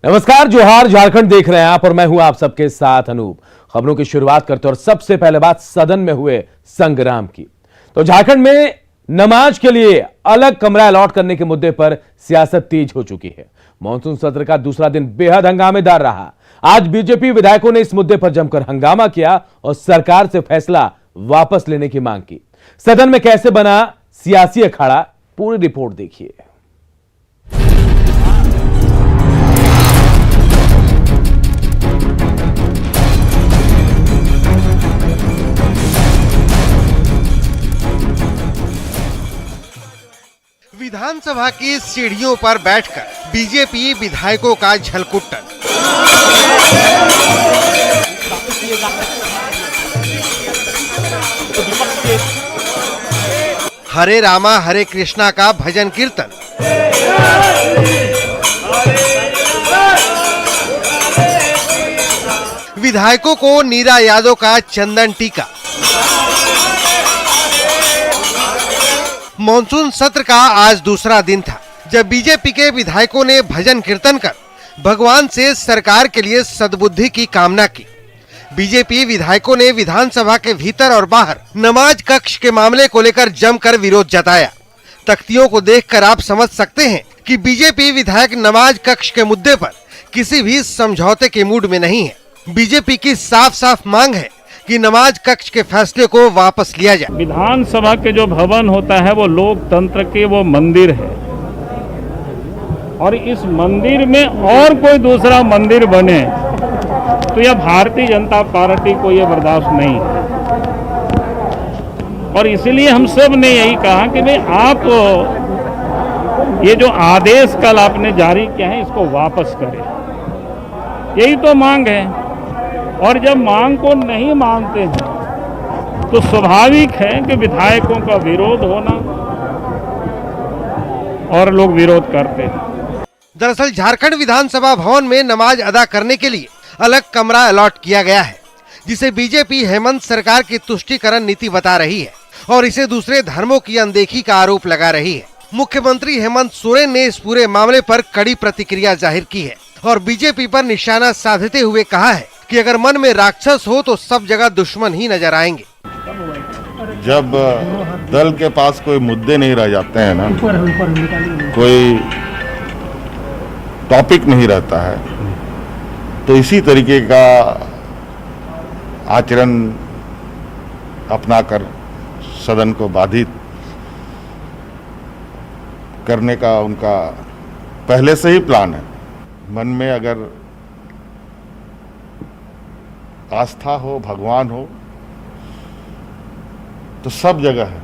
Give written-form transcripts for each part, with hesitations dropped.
नमस्कार, जोहार, झारखंड देख रहे हैं आप और मैं हूं आप सबके साथ अनूप। खबरों की शुरुआत करते हैं और सबसे पहले बात सदन में हुए संग्राम की। तो झारखंड में नमाज के लिए अलग कमरा अलॉट करने के मुद्दे पर सियासत तेज हो चुकी है। मॉनसून सत्र का दूसरा दिन बेहद हंगामेदार रहा। आज बीजेपी विधायकों ने इस मुद्दे पर जमकर हंगामा किया और सरकार से फैसला वापस लेने की मांग की। सदन में कैसे बना सियासी अखाड़ा, पूरी रिपोर्ट देखिए। विधानसभा की सीढ़ियों पर बैठकर बीजेपी विधायकों का झलकुट्टन। हरे रामा हरे कृष्णा का भजन कीर्तन। विधायकों को नीरा यादव का चंदन टीका। मॉनसून सत्र का आज दूसरा दिन था, जब बीजेपी के विधायकों ने भजन कीर्तन कर भगवान से सरकार के लिए सद्बुद्धि की कामना की। बीजेपी विधायकों ने विधानसभा के भीतर और बाहर नमाज कक्ष के मामले को लेकर जमकर विरोध जताया। तख्तियों को देखकर आप समझ सकते हैं कि बीजेपी विधायक नमाज कक्ष के मुद्दे पर किसी भी समझौते के मूड में नहीं है। बीजेपी की साफ साफ मांग है कि नमाज कक्ष के फैसले को वापस लिया जाए। विधानसभा के जो भवन होता है वो लोकतंत्र के वो मंदिर है, और इस मंदिर में और कोई दूसरा मंदिर बने तो यह भारतीय जनता पार्टी को यह बर्दाश्त नहीं है। और इसलिए हम सब ने यही कहा कि भाई आप ये जो आदेश कल आपने जारी किया है इसको वापस करें, यही तो मांग है। और जब मांग को नहीं मानते हैं तो स्वाभाविक है कि विधायकों का विरोध होना, और लोग विरोध करते हैं। दरअसल झारखंड विधानसभा भवन में नमाज अदा करने के लिए अलग कमरा अलॉट किया गया है, जिसे बीजेपी हेमंत सरकार की तुष्टीकरण नीति बता रही है और इसे दूसरे धर्मों की अनदेखी का आरोप लगा रही है। मुख्यमंत्री हेमंत सोरेन ने इस पूरे मामले पर कड़ी प्रतिक्रिया जाहिर की है और बीजेपी पर निशाना साधते हुए कहा है कि अगर मन में राक्षस हो तो सब जगह दुश्मन ही नजर आएंगे। जब दल के पास कोई मुद्दे नहीं रह जाते हैं ना, कोई टॉपिक नहीं रहता है, तो इसी तरीके का आचरण अपनाकर सदन को बाधित करने का उनका पहले से ही प्लान है। मन में अगर आस्था हो, भगवान हो, तो सब जगह है,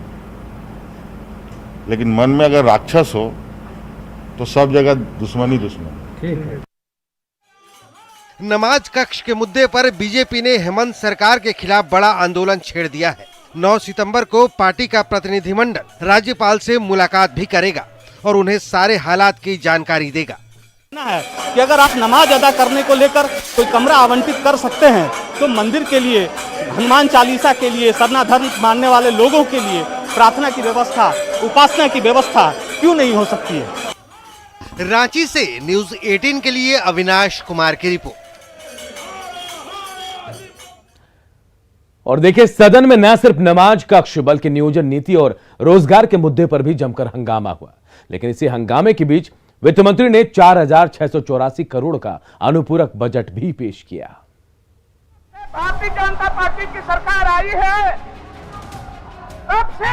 लेकिन मन में अगर राक्षस हो तो सब जगह दुश्मनी दुश्मन। नमाज कक्ष के मुद्दे पर बीजेपी ने हेमंत सरकार के खिलाफ बड़ा आंदोलन छेड़ दिया है। 9 सितंबर को पार्टी का प्रतिनिधिमंडल राज्यपाल से मुलाकात भी करेगा और उन्हें सारे हालात की जानकारी देगा। है कि अगर आप नमाज अदा करने को लेकर कोई कमरा आवंटित कर सकते हैं तो मंदिर के लिए, हनुमान चालीसा के लिए, सरना धर्म मानने वाले लोगों के लिए प्रार्थना की व्यवस्था, उपासना की व्यवस्था क्यों नहीं हो सकती है। रांची से न्यूज़ 18 के लिए अविनाश कुमार की रिपोर्ट। और देखिए, सदन में न सिर्फ नमाज कक्ष बल्कि नियोजन नीति और रोजगार के मुद्दे पर भी जमकर हंगामा हुआ। लेकिन इसी हंगामे के बीच वित्त मंत्री ने 4,684 करोड़ का अनुपूरक बजट भी पेश किया। भारतीय जनता पार्टी की सरकार आई है, तब से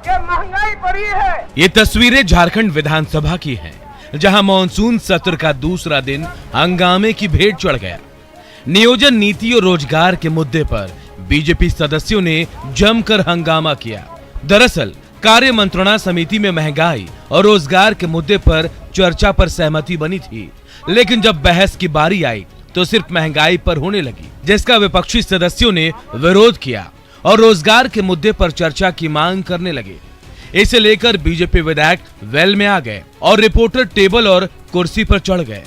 ये महंगाई बढ़ी है। ये तस्वीरें झारखंड विधानसभा की हैं, जहां मॉनसून सत्र का दूसरा दिन हंगामे की भेंट चढ़ गया। नियोजन नीति और रोजगार के मुद्दे पर बीजेपी सदस्यों ने जमकर हंगामा किया। दरअसल कार्य मंत्रणा समिति में महंगाई और रोजगार के मुद्दे पर चर्चा पर सहमति बनी थी, लेकिन जब बहस की बारी आई तो सिर्फ महंगाई पर होने लगी, जिसका विपक्षी सदस्यों ने विरोध किया और रोजगार के मुद्दे पर चर्चा की मांग करने लगे। इसे लेकर बीजेपी विधायक वेल में आ गए और रिपोर्टर टेबल और कुर्सी पर चढ़ गए।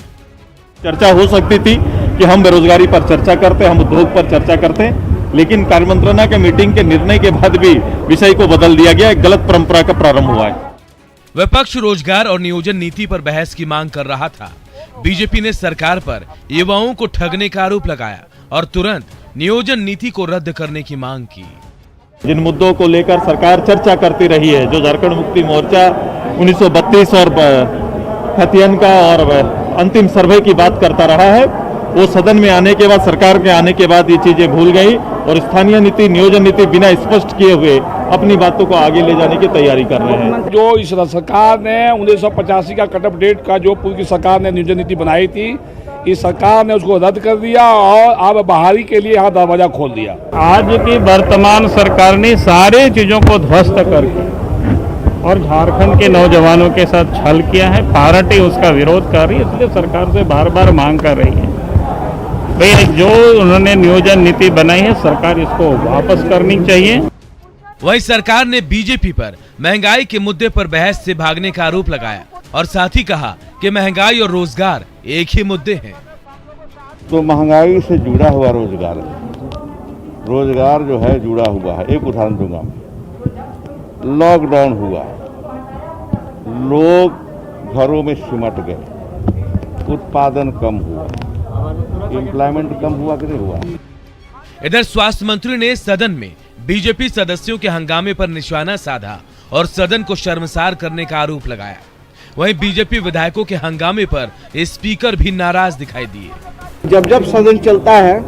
चर्चा हो सकती थी कि हम बेरोजगारी पर चर्चा करते, हम उद्योग पर चर्चा करते, लेकिन कार्य मंत्रणा के मीटिंग के निर्णय के बाद भी विषय को बदल दिया गया। एक गलत परंपरा का प्रारंभ हुआ है। विपक्ष रोजगार और नियोजन नीति पर बहस की मांग कर रहा था। बीजेपी ने सरकार पर युवाओं को ठगने का आरोप लगाया और तुरंत नियोजन नीति को रद्द करने की मांग की। जिन मुद्दों को लेकर सरकार चर्चा करती रही है, जो झारखंड मुक्ति मोर्चा 1932 और खतियन का और अंतिम सर्वे की बात करता रहा है, वो सदन में आने के बाद, सरकार के आने के बाद ये चीजें भूल गई और स्थानीय नीति, नियोजन नीति बिना स्पष्ट किए हुए अपनी बातों को आगे ले जाने की तैयारी कर रहे हैं। जो इस सरकार ने 1985 का कट ऑफ डेट का जो पूर्व की सरकार ने नियोजन नीति बनाई थी, इस सरकार ने उसको रद्द कर दिया और अब बहाली के लिए यहाँ दरवाजा खोल दिया। आज की वर्तमान सरकार ने सारे चीजों को ध्वस्त करके और झारखंड के नौजवानों के साथ छल किया है। पार्टी उसका विरोध कर रही है, इसलिए सरकार से बार बार मांग कर रही है भाई जो उन्होंने नियोजन नीति बनाई है, सरकार इसको वापस करनी चाहिए। वहीं सरकार ने बीजेपी पर महंगाई के मुद्दे पर बहस से भागने का आरोप लगाया और साथ ही कहा कि महंगाई और रोजगार एक ही मुद्दे हैं। तो महंगाई से जुड़ा हुआ रोजगार जो है जुड़ा हुआ है। एक उदाहरण दूंगा, लॉकडाउन हुआ, लोग घरों में सिमट गए, उत्पादन कम हुआ, एम्प्लॉयमेंट कम हुआ कि नहीं हुआ। इधर स्वास्थ्य मंत्री ने सदन में बीजेपी सदस्यों के हंगामे पर निशाना साधा और सदन को शर्मसार करने का आरोप लगाया। वहीं बीजेपी विधायकों के हंगामे पर स्पीकर भी नाराज दिखाई दिए। जब सदन चलता है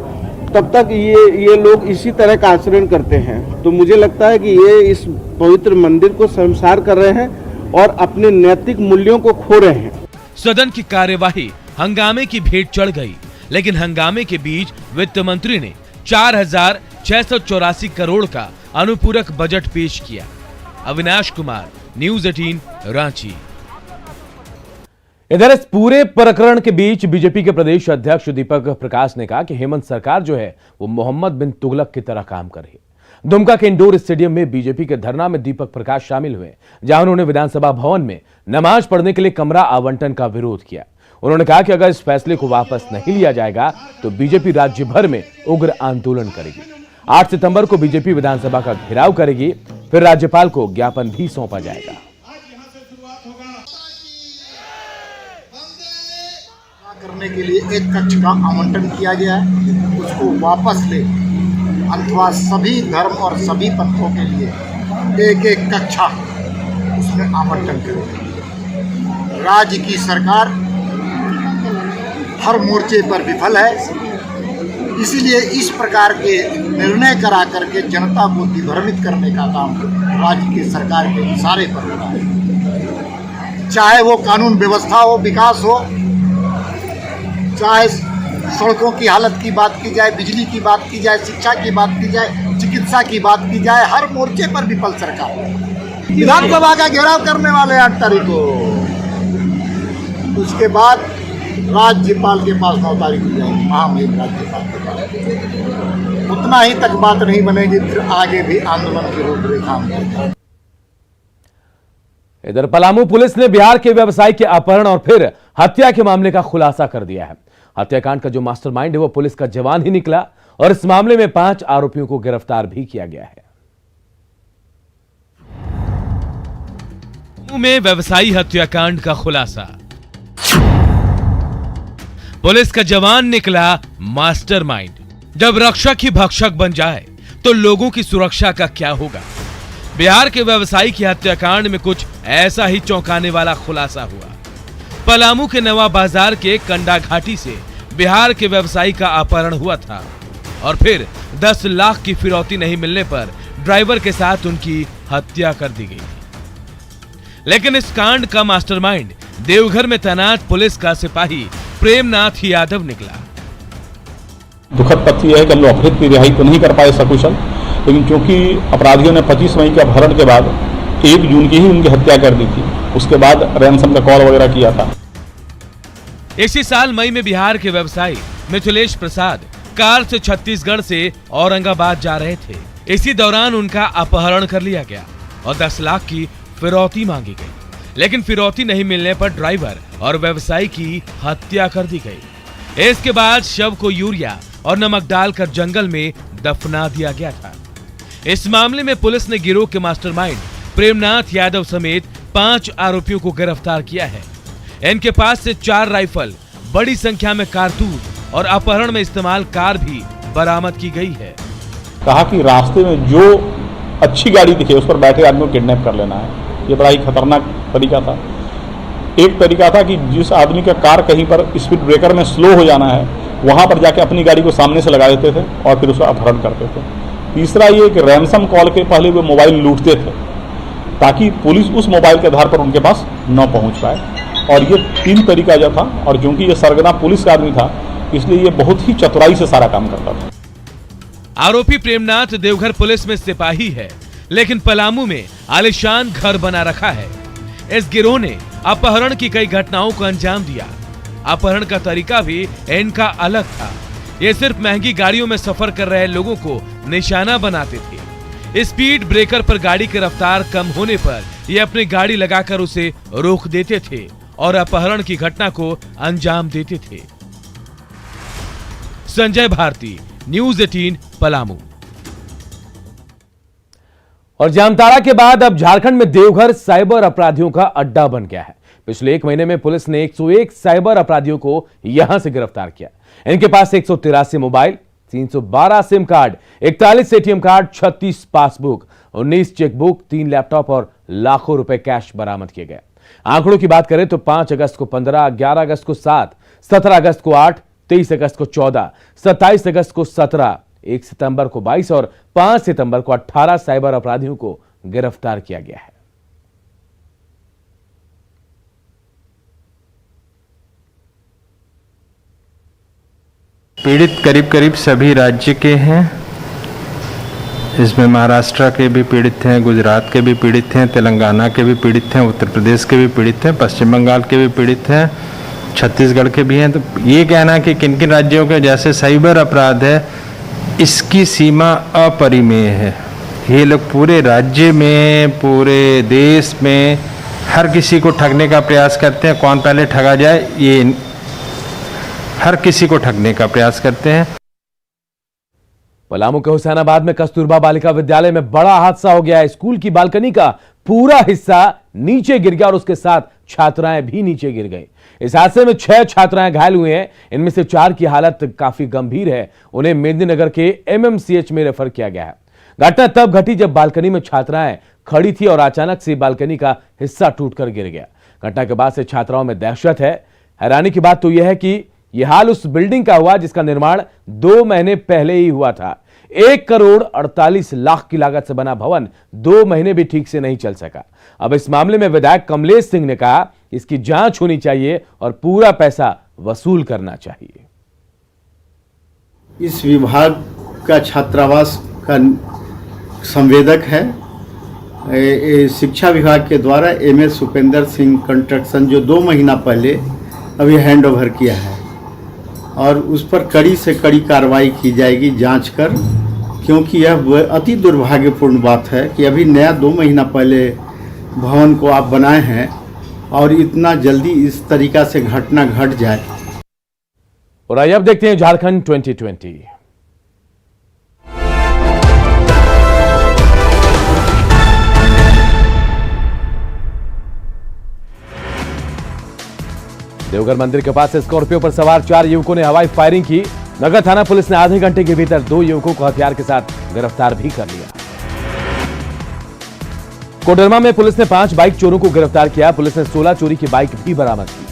तब तक ये लोग इसी तरह का आचरण करते हैं, तो मुझे लगता है कि ये इस पवित्र मंदिर को शर्मसार कर रहे हैं और अपने नैतिक मूल्यों को खो रहे हैं। सदन की कार्यवाही हंगामे की भेंट चढ़ गई, लेकिन हंगामे के बीच वित्त मंत्री ने 4,684 करोड़ का अनुपूरक बजट पेश किया। अविनाश कुमार, न्यूज़ 18, रांची। इधर इस पूरे प्रकरण के बीच बीजेपी के प्रदेश अध्यक्ष दीपक प्रकाश ने कहा कि हेमंत सरकार जो है वो मोहम्मद बिन तुगलक की तरह काम कर रही है। दुमका के इंडोर स्टेडियम में बीजेपी के धरना में दीपक प्रकाश शामिल हुए, जहां उन्होंने विधानसभा भवन में नमाज पढ़ने के लिए कमरा आवंटन का विरोध किया। उन्होंने कहा कि अगर इस फैसले को वापस नहीं लिया जाएगा तो बीजेपी राज्य भर में उग्र आंदोलन करेगी। 8 सितंबर को बीजेपी विधानसभा का घेराव करेगी, फिर राज्यपाल को ज्ञापन भी सौंपा जाएगा। करने के लिए एक कक्ष का आवंटन किया गया है, उसको वापस ले अथवा सभी धर्म और सभी पंथों के लिए एक कक्षा उसमें आवंटन करेगी। राज्य की सरकार हर मोर्चे पर विफल है, इसीलिए इस प्रकार के निर्णय करा करके जनता को दिग्भ्रमित करने का काम राज्य की सरकार के इशारे पर हो रहा है। चाहे वो कानून व्यवस्था हो, विकास हो, चाहे सड़कों की हालत की बात की जाए, बिजली की बात की जाए, शिक्षा की बात की जाए, चिकित्सा की बात की जाए, हर मोर्चे पर विफल सरकार। विधानसभा का घेराव करने वाले 8 तारीख को, उसके बाद राज्यपाल के पास 9 तारीख को जाएगी, महामहिम राज्यपाल के पास। उतना ही तक बात नहीं बनेगी, फिर आगे भी आंदोलन की रूपरेखा में। इधर पलामू पुलिस ने बिहार के व्यवसायी के अपहरण और फिर हत्या के मामले का खुलासा कर दिया है। हत्याकांड का जो मास्टरमाइंड है वो पुलिस का जवान ही निकला और इस मामले में 5 आरोपियों को गिरफ्तार भी किया गया है। में व्यवसायी हत्याकांड का खुलासा, पुलिस का जवान निकला मास्टरमाइंड। जब रक्षक ही भक्षक बन जाए तो लोगों की सुरक्षा का क्या होगा। बिहार के व्यवसायी की हत्याकांड में कुछ ऐसा ही चौंकाने वाला खुलासा हुआ। पलामू के नवा बाजार के कंडा घाटी से बिहार के व्यवसायी का अपहरण हुआ था और फिर 10 लाख की फिरौती नहीं मिलने पर ड्राइवर के साथ उनकी हत्या कर दी गई। लेकिन इस कांड का मास्टरमाइंड देवघर में तैनात पुलिस का सिपाही प्रेमनाथ यादव निकला। दुखद तथ्य यह है कि अपहृत की रिहाई तो नहीं कर पाए सकुशल, लेकिन क्योंकि अपराधियों ने 25 मई के अपहरण के बाद 1 जून की ही उनकी हत्या कर दी थी, उसके बाद रैंसम का कॉल वगैरह किया था। इसी साल मई में बिहार के व्यवसायी मिथिलेश प्रसाद कार से छत्तीसगढ़ से औरंगाबाद जा रहे थे। इसी दौरान उनका अपहरण कर लिया गया और 10 लाख की फिरौती मांगी गई, लेकिन फिरौती नहीं मिलने पर ड्राइवर और व्यवसायी की हत्या कर दी गई। इसके बाद शव को यूरिया और नमक डालकर जंगल में दफना दिया गया था। इस मामले में पुलिस ने गिरोह के मास्टरमाइंड प्रेमनाथ यादव समेत 5 आरोपियों को गिरफ्तार किया है। इनके पास से 4 राइफल, बड़ी संख्या में कारतूस और अपहरण में इस्तेमाल कार भी बरामद की गई है। कहा कि रास्ते में जो अच्छी गाड़ी दिखे उस पर बैठे आदमी को किडनैप कर लेना है। ये बड़ा ही खतरनाक तरीका था। एक तरीका था कि जिस आदमी का कार कहीं पर स्पीड ब्रेकर में स्लो हो जाना है, वहां पर जाके अपनी गाड़ी को सामने से लगा देते थे और फिर उसका अपहरण करते थे। तीसरा ये कि रैंसम कॉल के पहले वो मोबाइल लूटते थे ताकि पुलिस उस मोबाइल के आधार पर उनके पास न पहुंच पाए। और ये 3 तरीका जो था, और क्योंकि ये सरगना पुलिस का आदमी था इसलिए ये बहुत ही चतुराई से सारा काम करता था। आरोपी प्रेमनाथ देवघर पुलिस में सिपाही है, लेकिन पलामू में आलीशान घर बना रखा है। इस गिरोह ने अपहरण की कई घटनाओं को अंजाम दिया। अपहरण का तरीका भी इनका अलग था। ये सिर्फ महंगी गाड़ियों में सफर कर रहे लोगों को निशाना बनाते थे। स्पीड ब्रेकर पर गाड़ी की रफ्तार कम होने पर ये अपनी गाड़ी लगाकर उसे रोक देते थे और अपहरण की घटना को अंजाम देते थे। संजय भारती, न्यूज़ 18 पलामू। और जामताड़ा के बाद अब झारखंड में देवघर साइबर अपराधियों का अड्डा बन गया है। पिछले 1 महीने में पुलिस ने 101 साइबर अपराधियों को यहां से गिरफ्तार किया। इनके पास 183 mobile, 312 SIM card, 41 ATM card, 36 passbook, 19 chequebook, 3 laptop और लाखों रुपए कैश बरामद किए गए। आंकड़ों की बात करें तो 5 अगस्त को 15, 11 अगस्त को 7, 17 अगस्त को 8, 23 अगस्त को 14, 27 अगस्त को 17, 1 सितंबर को 22 और 5 सितंबर को 18 साइबर अपराधियों को गिरफ्तार किया गया है। पीड़ित करीब करीब सभी राज्य के हैं। इसमें महाराष्ट्र के भी पीड़ित हैं, गुजरात के भी पीड़ित हैं, तेलंगाना के भी पीड़ित हैं, उत्तर प्रदेश के भी पीड़ित हैं, पश्चिम बंगाल के भी पीड़ित हैं, छत्तीसगढ़ के भी हैं। तो ये कहना कि किन किन राज्यों के जैसे साइबर अपराध है, इसकी सीमा अपरिमेय है। ये लोग पूरे राज्य में, पूरे देश में हर किसी को ठगने का प्रयास करते हैं। कौन पहले ठगा जाए, ये हर किसी को ठगने का प्रयास करते हैं। पलामू के हुसैनाबाद में कस्तूरबा बालिका विद्यालय में बड़ा हादसा हो गया है। स्कूल की बालकनी का पूरा हिस्सा नीचे गिर गया और उसके साथ छात्राएं भी नीचे गिर गई। इस हादसे में 6 छात्राएं घायल हुए हैं। इनमें से 4 की हालत काफी गंभीर है। उन्हें मेदिनीनगर के एमएमसीएच में रेफर किया गया है। घटना तब घटी जब बालकनी में छात्राएं खड़ी थी और अचानक से बालकनी का हिस्सा टूटकर गिर गया। घटना के बाद से छात्राओं में दहशत है। हैरानी की बात तो यह है कि यह हाल उस बिल्डिंग का हुआ जिसका निर्माण 2 महीने पहले ही हुआ था। 1 करोड़ 48 लाख की लागत से बना भवन 2 महीने भी ठीक से नहीं चल सका। अब इस मामले में विधायक कमलेश सिंह ने कहा इसकी जांच होनी चाहिए और पूरा पैसा वसूल करना चाहिए। इस विभाग का छात्रावास का संवेदक है शिक्षा विभाग के द्वारा एमएस उपेंद्र सिंह कंस्ट्रक्शन, जो 2 महीना पहले अभी हैंड ओवर किया है और उस पर कड़ी से कड़ी कार्रवाई की जाएगी जांच कर, क्योंकि यह अति दुर्भाग्यपूर्ण बात है कि अभी नया 2 महीना पहले भवन को आप बनाए हैं और इतना जल्दी इस तरीका से घटना घट जाए। और आइए अब देखते हैं झारखंड 2020। देवघर मंदिर के पास स्कॉर्पियो पर सवार 4 युवकों ने हवाई फायरिंग की। नगर थाना पुलिस ने आधे घंटे के भीतर 2 युवकों को हथियार के साथ गिरफ्तार भी कर लिया। कोडरमा में पुलिस ने 5 बाइक चोरों को गिरफ्तार किया। पुलिस ने 16 चोरी की बाइक भी बरामद की।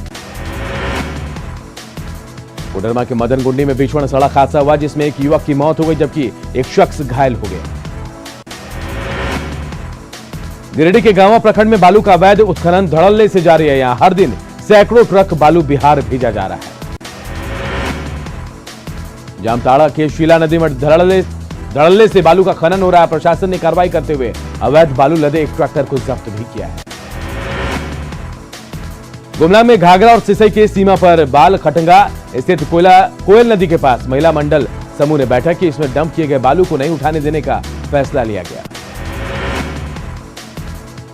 कोडरमा के मदनगुंडी में भीषण सड़क हादसा हुआ जिसमें एक युवक की मौत हो गई जबकि एक शख्स घायल हो गया। गिरिडीह के गांवा प्रखंड में बालू का अवैध उत्खनन धड़ल्ले से जारी है। यहां हर दिन सैकड़ों ट्रक बालू बिहार भेजा जा रहा है। जामताड़ा के शीला नदी में धड़ल्ले से बालू का खनन हो रहा है। प्रशासन ने कार्रवाई करते हुए अवैध बालू लदे एक ट्रैक्टर को जब्त भी किया है। गुमला में घाघरा और सिसई के सीमा पर बाल खटंगा स्थित कोयल नदी के पास महिला मंडल समूह ने बैठक की। इसमें डंप किए गए बालू को नहीं उठाने देने का फैसला लिया गया।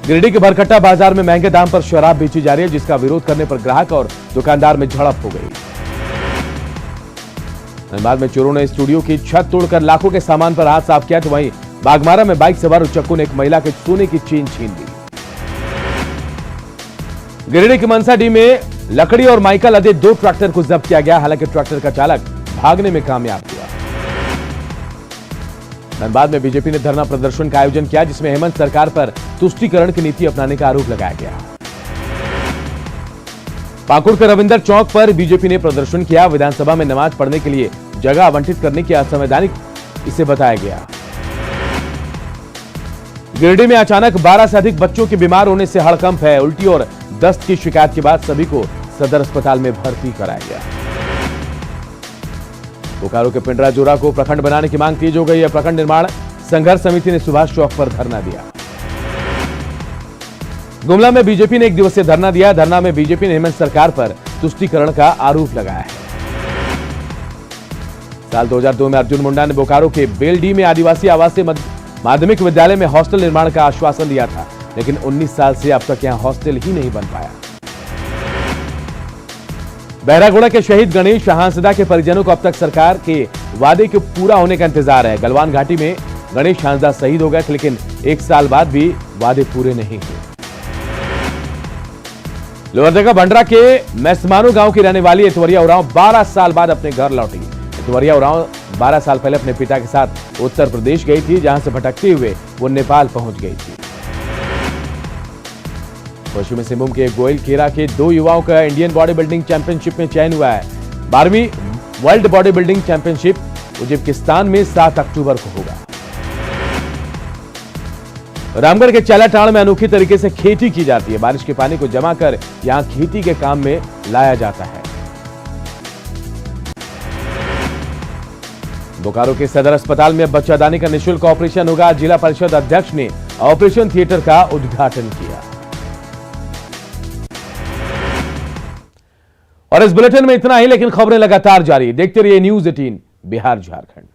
गिरिडीह के भरकट्टा बाजार में महंगे दाम पर शराब बेची जा रही है जिसका विरोध करने पर ग्राहक और दुकानदार में झड़प हो गई। धनबाद में चोरों ने स्टूडियो की छत तोड़कर लाखों के सामान पर हाथ साफ किया तो वहीं बागमारा में बाइक सवार उचक्कों ने एक महिला के सोने की चेन छीन ली। गिरिडीह की मनसाडीह में लकड़ी और माइका लदे 2 ट्रैक्टर को जब्त किया गया। हालांकि ट्रैक्टर का चालक भागने में कामयाब हुआ। धनबाद में बीजेपी ने धरना प्रदर्शन का आयोजन किया, जिसमें हेमंत सरकार पर तुष्टीकरण की नीति अपनाने का आरोप लगाया गया। पाकुड़ के रविंदर चौक पर बीजेपी ने प्रदर्शन किया। विधानसभा में नमाज पढ़ने के लिए जगह आवंटित करने की असंवैधानिक इसे बताया गया। गिरिडीह में अचानक 12 से अधिक बच्चों के बीमार होने से हड़कंप है। उल्टी और दस्त की शिकायत के बाद सभी को सदर अस्पताल में भर्ती कराया गया। बोकारो के पिंडरा जोरा को प्रखंड बनाने की मांग तेज हो गई है। प्रखंड निर्माण संघर्ष समिति ने सुभाष चौक पर धरना दिया। गुमला में बीजेपी ने 1 दिवसीय धरना दिया। धरना में बीजेपी ने हेमंत सरकार पर तुष्टीकरण का आरोप लगाया है। साल 2002 में अर्जुन मुंडा ने बोकारो के बेलडी में आदिवासी आवासीय माध्यमिक विद्यालय में हॉस्टल निर्माण का आश्वासन दिया था, लेकिन 19 साल से अब तक यहां हॉस्टल ही नहीं बन पाया। बहरागोड़ा के शहीद गणेश हांसदा के परिजनों को अब तक सरकार के वादे के पूरा होने का इंतजार है। गलवान घाटी में गणेश हांसदा शहीद हो गए, लेकिन 1 साल बाद भी वादे पूरे नहीं हुए। लोहरदगा भंडरा के मैसमानो गांव की रहने वाली ऐतवरिया उरांव 12 साल बाद अपने घर लौटी। ऐतवरिया उरांव 12 साल पहले अपने पिता के साथ उत्तर प्रदेश गई थी, जहां से भटकते हुए वो नेपाल पहुंच गई थी। पश्चिमी सिंहभूम के गोयल केरा के 2 युवाओं का इंडियन बॉडी बिल्डिंग चैंपियनशिप में चयन हुआ है। 12वीं world body building championship Uzbekistan में 7 अक्टूबर को होगा। रामगढ़ के चैलाटाण में अनोखी तरीके से खेती की जाती है। बारिश के पानी को जमा कर यहां खेती के काम में लाया जाता है। बोकारो के सदर अस्पताल में बच्चादानी का निःशुल्क ऑपरेशन होगा। जिला परिषद अध्यक्ष ने ऑपरेशन थिएटर का उद्घाटन किया। और इस बुलेटिन में इतना ही, लेकिन खबरें लगातार जारी। देखते रहिए न्यूज़ 18 बिहार झारखंड।